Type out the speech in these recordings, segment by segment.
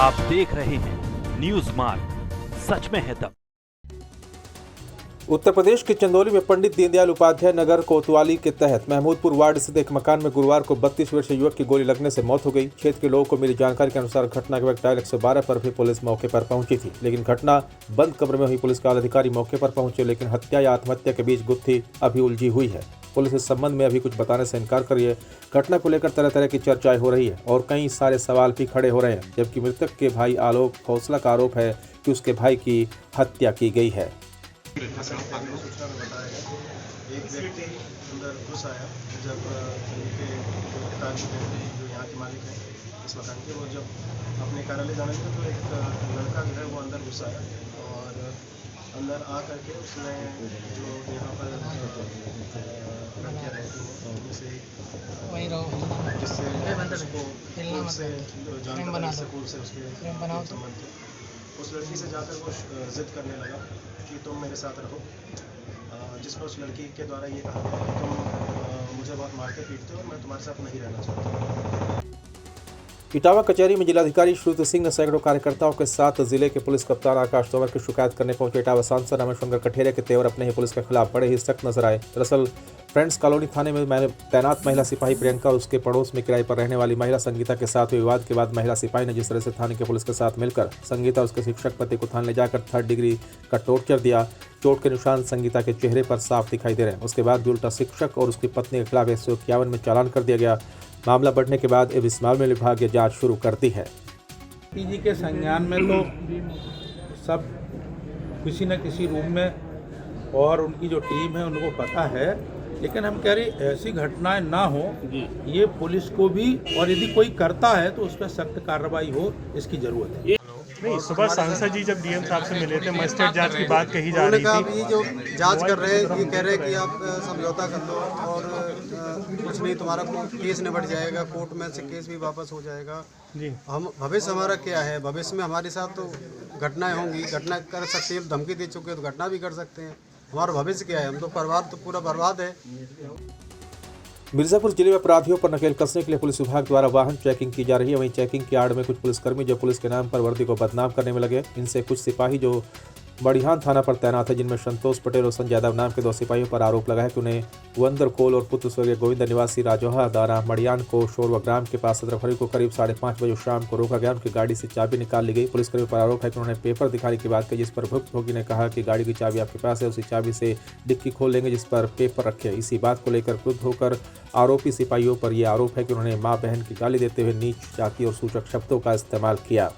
आप देख रहे हैं न्यूज मार्ग, सच में है दम। उत्तर प्रदेश के चंदौली में पंडित दीनदयाल उपाध्याय नगर कोतवाली के तहत महमूदपुर वार्ड स्थित एक मकान में गुरुवार को 32 वर्षीय युवक की गोली लगने से मौत हो गई। क्षेत्र के लोगों को मिली जानकारी के अनुसार घटना के वक्त डायल 112 पर भी पुलिस मौके पर पहुंची थी, लेकिन घटना बंद कमरे में हुई। पुलिस के अधिकारी मौके पर पहुंचे, लेकिन हत्या या आत्महत्या के बीच गुत्थी अभी उलझी हुई है। पुलिस इस संबंध में अभी कुछ बताने से इनकार कर रही है। घटना को लेकर तरह तरह की चर्चाएं हो रही है और कई सारे सवाल भी खड़े हो रहे हैं, जबकि मृतक के भाई आलोक हौसला का आरोप है कि उसके भाई की हत्या की गई है। सूचना में बताया गया एक व्यक्ति अंदर घुस आया जब उनके पिताजी थे जो यहाँ के मालिक हैं इस मकान के, वो जब अपने कार्यालय जाने थे तो एक लड़का जो है वो अंदर घुस आया और अंदर आ करके उसने जो यहाँ पर लड़कियाँ रहती हैं उनमें से जिससे स्कूल से जानकारी स्कूल से उसके संबंध थे, उस लड़की से जाकर वो जिद करने लगा कि तुम मेरे साथ रहो, जिस पर उस लड़की के द्वारा ये कहा गया कि तुम मुझे बहुत मारते पीटते हो, मैं तुम्हारे साथ नहीं रहना चाहता। इटावा कचहरी में जिलाधिकारी श्रुति सिंह ने सैकड़ों कार्यकर्ताओं के साथ जिले के पुलिस कप्तान आकाश तोमर की शिकायत करने पहुंचे। इटावा सांसद रमेश कठेरे के तेवर अपने ही पुलिस के खिलाफ बड़े ही सख्त नजर आए। दरअसल फ्रेंड्स कॉलोनी थाने में मैंने तैनात महिला सिपाही प्रियंका और उसके पड़ोस में किराए पर रहने वाली महिला संगीता के साथ हुए विवाद के बाद महिला सिपाही ने जिस तरह से थाने के पुलिस के साथ मिलकर संगीता और उसके शिक्षक पति को थाने ले जाकर 3rd डिग्री का टॉर्चर दिया। चोट के निशान संगीता के चेहरे पर साफ दिखाई दे रहे हैं। उसके बाद भी उल्टा शिक्षक और उसकी पत्नी के खिलाफ 151 में चालान कर दिया गया। मामला बढ़ने के बाद एवं मामले में विभाग जांच शुरू करती है। पीजी के संज्ञान में तो सब किसी न किसी रूम में और उनकी जो टीम है उनको पता है, लेकिन हम कह रहे ऐसी घटनाएं ना हो, ये पुलिस को भी, और यदि कोई करता है तो उस पर सख्त कार्रवाई हो, इसकी जरूरत है। नहीं, सुबह सांसद जी जब डीएम साहब से मिले थे, मजिस्ट्रेट जांच की बात कही जा रही थी। जो जांच कर रहे हैं ये कह रहे हैं कि आप समझौता कर लो और कुछ नहीं, तुम्हारा केस निपट जाएगा, कोर्ट में से केस भी वापस हो जाएगा जी। हम भविष्य हमारा क्या है, भविष्य में हमारे साथ तो घटनाएं होंगी, घटना कर सकते हैं, धमकी दे चुके हैं तो घटना भी कर सकते हैं। हमारा भविष्य क्या है, हम तो परिवार तो पूरा बर्बाद है। मिर्जापुर जिले में अपराधियों पर नकेल कसने के लिए पुलिस विभाग द्वारा वाहन चेकिंग की जा रही है। वहीं चेकिंग की आड़ में कुछ पुलिसकर्मी जो पुलिस के नाम पर वर्दी को बदनाम करने में लगे। इनसे कुछ सिपाही जो बढ़ियान थाना पर तैनात है, जिनमें संतोष पटेल और संजय यादव नाम के 2 सिपाहियों पर आरोप लगा है कि उन्हें वंदर कोल और पुत्र स्वर्गीय गोविंद निवासी राजोहा दारा मड़ियान को शोरवा ग्राम के पास 17 फरवरी को करीब 5:30 बजे शाम को रोका गया। उनकी गाड़ी से चाबी निकाल ली गई। पुलिसकर्मी पर आरोप है कि उन्होंने पेपर दिखाने की बात की, जिस पर भुक्तभोगी ने कहा कि गाड़ी की चाबी आपके पास है, उसी चाबी से डिक्की खोल लेंगे जिस पर पेपर रखे। इसी बात को लेकर क्रुद्ध होकर आरोपी सिपाहियों पर यह आरोप है कि उन्होंने मां बहन की गाली देते हुए नीच जाति और सूचक शब्दों का इस्तेमाल किया।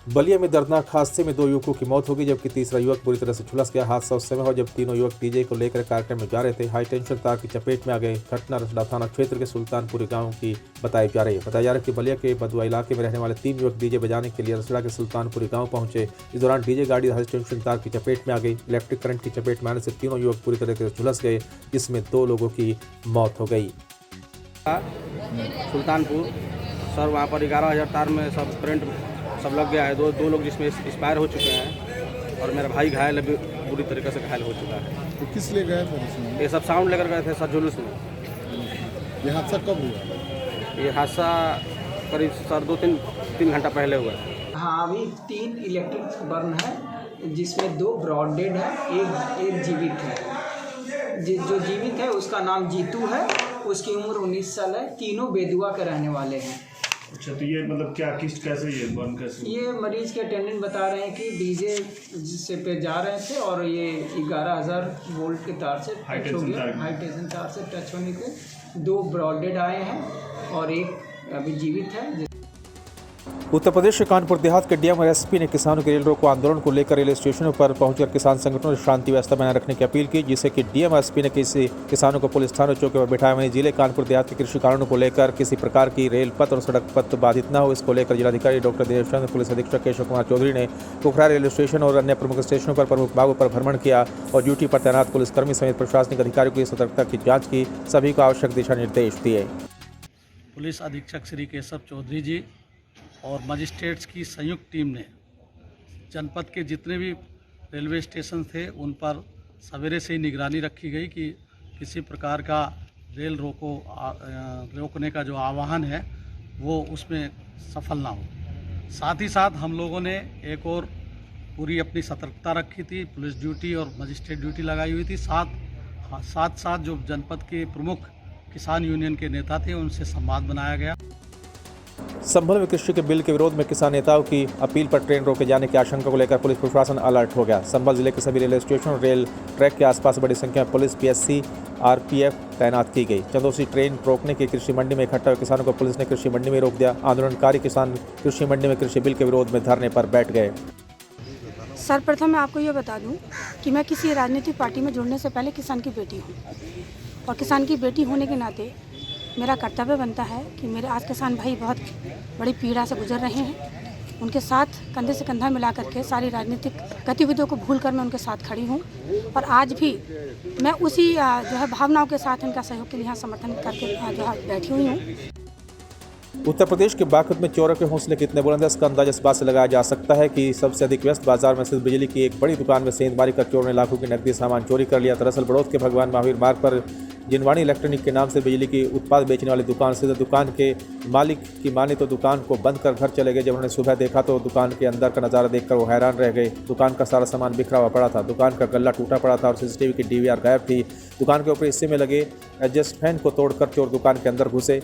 बलिया में दर्दनाक हादसे में 2 युवकों की मौत हो गई, जबकि तीसरा युवक बुरी तरह से झुलस गया। हादसा उस समय हुआ जब तीनों युवक डीजे को लेकर कार्यक्रम में जा रहे थे। हाई टेंशन तार की चपेट में आ गए। घटना रसड़ा थाना क्षेत्र के सुल्तानपुरी गांव की बताई जा रही है। बताया जा रहा है कि बलिया के बदुआ इलाके में रहने वाले 3 युवक डीजे बजाने के लिए रसड़ा के सुल्तानपुरी गाँव पहुंचे। इस दौरान डीजे गाड़ी हाई टेंशन तार की चपेट में आ गई। इलेक्ट्रिक करंट की चपेट में आने से तीनों युवक पूरी तरह से झुलस गए, जिसमें 2 लोगों की मौत हो गई। सुल्तानपुर सर वहाँ पर 11,000 तार में सब करंट सब लग गया है। दो लोग जिसमें एक्सपायर हो चुके हैं और मेरा भाई घायल है, बुरी तरीके से घायल हो चुका है। तो किस लिए गए थे? ये सब साउंड लेकर गए थे सर जुलूस में। ये हादसा कब हुआ? ये हादसा करीब सर 2-3 घंटा पहले हुआ है। हाँ, अभी 3 इलेक्ट्रिक बर्न है, जिसमें 2 ब्रॉड डेड है, एक जीवित है। जो जीवित है उसका नाम जीतू है, उसकी उम्र 19 साल है। तीनों बेदुआ के रहने वाले हैं। अच्छा, तो ये मतलब क्या कैसे ये बर्न कैसे? ये मरीज के अटेंडेंट बता रहे हैं कि डीजे जिससे पे जा रहे थे और ये 11,000 वोल्ट के तार से टच हो गया। हाई टेंशन तार से टच होने के 2 ब्रॉडेड आए हैं और एक अभी जीवित है। उत्तर प्रदेश के कानपुर देहात के डीएम और एसपी ने किसानों के रेल रोको आंदोलन को लेकर रेलवे स्टेशनों पर पहुंचकर किसान संगठनों से शांति व्यवस्था बनाए रखने की अपील की, जिससे कि डीएम और एसपी ने किसी किसानों को पुलिस थानों चौकी पर बिठाया। वहीं जिले कानपुर देहात के कृषि कारणों को लेकर किसी प्रकार की रेल पथ और सड़क पथ बाधित न हो, इसको लेकर जिलाधिकारी डॉक्टर देवचंद, पुलिस अधीक्षक केशव कुमार चौधरी ने पोखरा रेलवे स्टेशन और अन्य प्रमुख स्टेशनों पर प्रमुख भागों पर भ्रमण किया और ड्यूटी पर तैनात पुलिसकर्मी समेत प्रशासनिक अधिकारियों की सतर्कता की जाँच की। सभी को आवश्यक दिशा निर्देश दिए। पुलिस अधीक्षक श्री केशव चौधरी जी और मजिस्ट्रेट्स की संयुक्त टीम ने जनपद के जितने भी रेलवे स्टेशन थे उन पर सवेरे से ही निगरानी रखी गई कि किसी प्रकार का रेल रोकने का जो आह्वान है वो उसमें सफल ना हो। साथ ही साथ हम लोगों ने एक और पूरी अपनी सतर्कता रखी थी, पुलिस ड्यूटी और मजिस्ट्रेट ड्यूटी लगाई हुई थी। साथ जो जनपद के प्रमुख किसान यूनियन के नेता थे उनसे संवाद बनाया गया। संभल में कृषि के बिल के विरोध में किसान नेताओं की अपील पर ट्रेन रोके जाने की आशंका को लेकर पुलिस प्रशासन अलर्ट हो गया। संभल जिले के सभी रेलवे स्टेशन और रेल ट्रैक के आसपास बड़ी संख्या में पुलिस, पीएससी, आरपीएफ तैनात की गई। चंदौसी ट्रेन रोकने की कृषि मंडी में इकट्ठा हुए किसानों को पुलिस ने कृषि मंडी में रोक दिया। आंदोलनकारी किसान कृषि मंडी में कृषि बिल के विरोध में धरने पर बैठ गए। सर्वप्रथम मैं आपको ये बता दूं कि मैं किसी राजनीतिक पार्टी में जुड़ने से पहले किसान की बेटी हूँ और किसान की बेटी होने के नाते मेरा कर्तव्य बनता है कि मेरे आज किसान भाई बहुत बड़ी पीड़ा से गुजर रहे हैं। उनके साथ कंधे से कंधा मिला करके सारी राजनीतिक गतिविधियों को भूलकर मैं उनके साथ खड़ी हूँ और आज भी मैं उसी जो है भावनाओं के साथ उनका सहयोग के लिए यहाँ समर्थन करके जो है बैठी हुई हूँ। उत्तर प्रदेश के बागपत में चोरों के हौसले कितने बुलंद है इसका अंदाजा इस बात से लगाया जा सकता है कि सबसे अधिक व्यस्त बाजार में स्थित बिजली की एक बड़ी दुकान में सेंधमारी कर चोरों ने लाखों की नकदी सामान चोरी कर लिया। दरअसल बड़ौद के भगवान महावीर मार्ग पर जिनवाणी इलेक्ट्रॉनिक के नाम से बिजली की उत्पाद बेचने वाली दुकान से दुकान के मालिक की माने तो दुकान को बंद कर घर चले गए। जब उन्होंने सुबह देखा तो दुकान के अंदर का नज़ारा देखकर वो हैरान रह गए। दुकान का सारा सामान बिखरा हुआ पड़ा था, दुकान का गल्ला टूटा पड़ा था और सीसीटीवी की डीवीआर गायब थी। दुकान के ऊपर हिस्से में लगे एडजस्ट फैन को तोड़कर चोर दुकान के अंदर घुसे।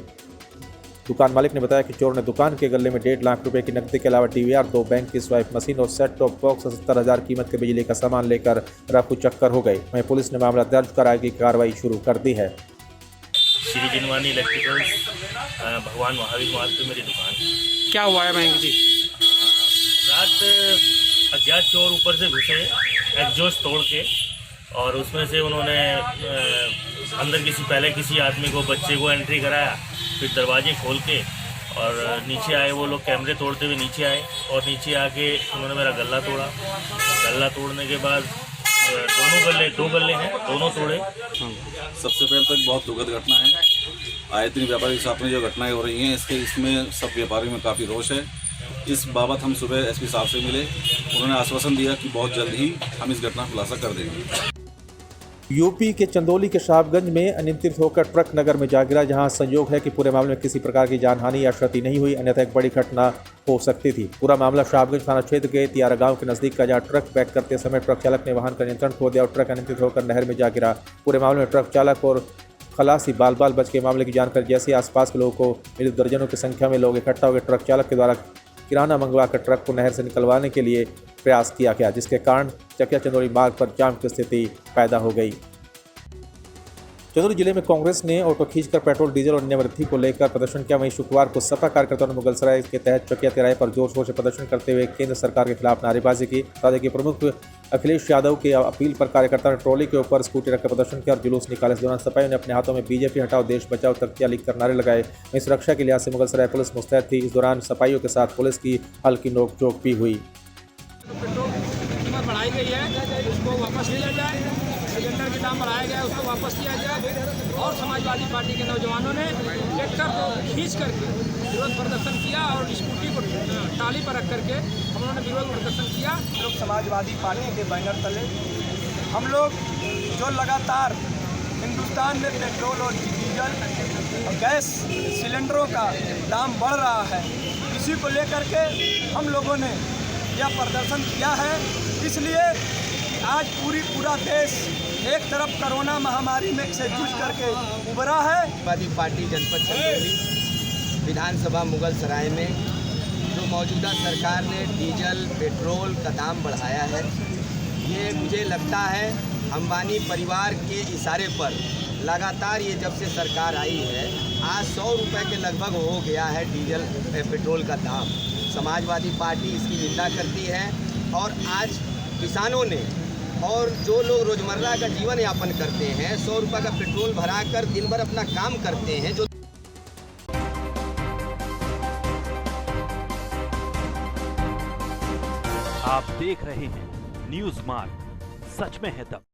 दुकान मालिक ने बताया कि चोर ने दुकान के गले में 1.5 लाख रुपए की नकदी के अलावा डीवीआर, 2 बैंक की स्वाइप मशीन और सेट टॉप बॉक्स 70,000 कीमत के बिजली का सामान लेकर रफू चक्कर हो गए। वहीं पुलिस ने मामला दर्ज कर आगे की कार्रवाई शुरू कर दी है। श्री जिनवानी इलेक्ट्रिकल्स भगवान महावीर मार्ग पे मेरी दुकान। क्या हुआ है बैंक जी? रात अज्ञात चोर ऊपर से घुसे एग्जॉस्ट तोड़ के और उसमें से उन्होंने अंदर किसी आदमी को, बच्चे को एंट्री कराया, फिर दरवाजे खोल के और नीचे आए। वो लोग कैमरे तोड़ते हुए नीचे आए और नीचे आके उन्होंने मेरा गल्ला तोड़ा। गल्ला तोड़ने के बाद दो गल्ले हैं, दोनों तोड़े। सबसे पहले तो बहुत दुखद घटना है। आए दिन व्यापारी के साथ में जो घटनाएं हो रही हैं इसमें सब व्यापारियों में काफ़ी रोष है। इस बाबत हम सुबह एसपी साहब से मिले, उन्होंने आश्वासन दिया कि बहुत जल्द ही हम इस घटना का खुलासा कर देंगे। यूपी के चंदौली के साहबगंज में अनियंत्रित होकर ट्रक नगर में जा गिरा, जहां संयोग है कि पूरे मामले में किसी प्रकार की जानहानि या क्षति नहीं हुई, अन्यथा एक बड़ी घटना हो सकती थी। पूरा मामला साहबगंज थाना क्षेत्र के तियारा गांव के नजदीक का, जहां ट्रक पैक करते समय ट्रक चालक ने वाहन का नियंत्रण खो दिया और ट्रक अनियंत्रित होकर नहर में जा गिरा। पूरे मामले में ट्रक चालक और खलासी बाल बाल बच के। मामले की जानकारी जैसे आसपास के लोगों को मिली, दर्जनों की संख्या में लोग इकट्ठा हो गए। ट्रक चालक के द्वारा किराना मंगवाकर ट्रक को नहर से निकलवाने के लिए प्रयास किया गया, जिसके कारण चकिया चंदौली मार्ग पर जाम की स्थिति पैदा हो गई। चंदौली जिले में कांग्रेस ने ऑटो खींचकर पेट्रोल, डीजल और अन्य वृद्धि को लेकर प्रदर्शन किया। वहीं शुक्रवार को सपा कार्यकर्ताओं ने मुगलसराय के तहत चकिया तिराहे पर जोर शोर से प्रदर्शन करते हुए केंद्र सरकार के खिलाफ नारेबाजी की। राज्य के प्रमुख अखिलेश यादव की अपील पर कार्यकर्ताओं ने ट्रॉली के ऊपर स्कूटी रखकर प्रदर्शन किया और जुलूस निकाले। इस दौरान सपाइयों ने अपने हाथों में बीजेपी हटाओ, देश बचाओ तख्तियां लिखकर नारे लगाए। वहीं सुरक्षा के लिहाज से मुगलसराय पुलिस मुस्तैद थी। इस दौरान सपाइयों के साथ पुलिस की हल्की नोकझोंक भी हुई। बढ़ाई गई है उसको वापस लिया जाए, सिलेंडर के दाम बढ़ाया गया उसको वापस लिया जाए। और समाजवादी पार्टी के नौजवानों ने ट्रैक्टर को खींच करके विरोध प्रदर्शन किया और स्कूटी को टाली पर रख करके हम लोगों ने विरोध प्रदर्शन किया। लोग समाजवादी पार्टी के बैनर तले हम लोग जो लगातार हिंदुस्तान में पेट्रोल और डीजल और गैस सिलेंडरों का दाम बढ़ रहा है, इसी को लेकर के हम लोगों ने यह प्रदर्शन किया है। इसलिए आज पूरा देश एक तरफ कोरोना महामारी में से जूझ करके उभरा है। समाजवादी पार्टी जनपद चंदौली विधानसभा मुगलसराय में जो मौजूदा सरकार ने डीजल पेट्रोल का दाम बढ़ाया है, ये मुझे लगता है अंबानी परिवार के इशारे पर लगातार ये जब से सरकार आई है आज 100 रुपये के लगभग हो गया है डीजल पेट्रोल का दाम। समाजवादी पार्टी इसकी निंदा करती है और आज किसानों ने और जो लोग रोजमर्रा का जीवन यापन करते हैं 100 रुपये का पेट्रोल भराकर दिन भर अपना काम करते हैं। जो आप देख रहे हैं न्यूज़ मार्ग, सच में है दम।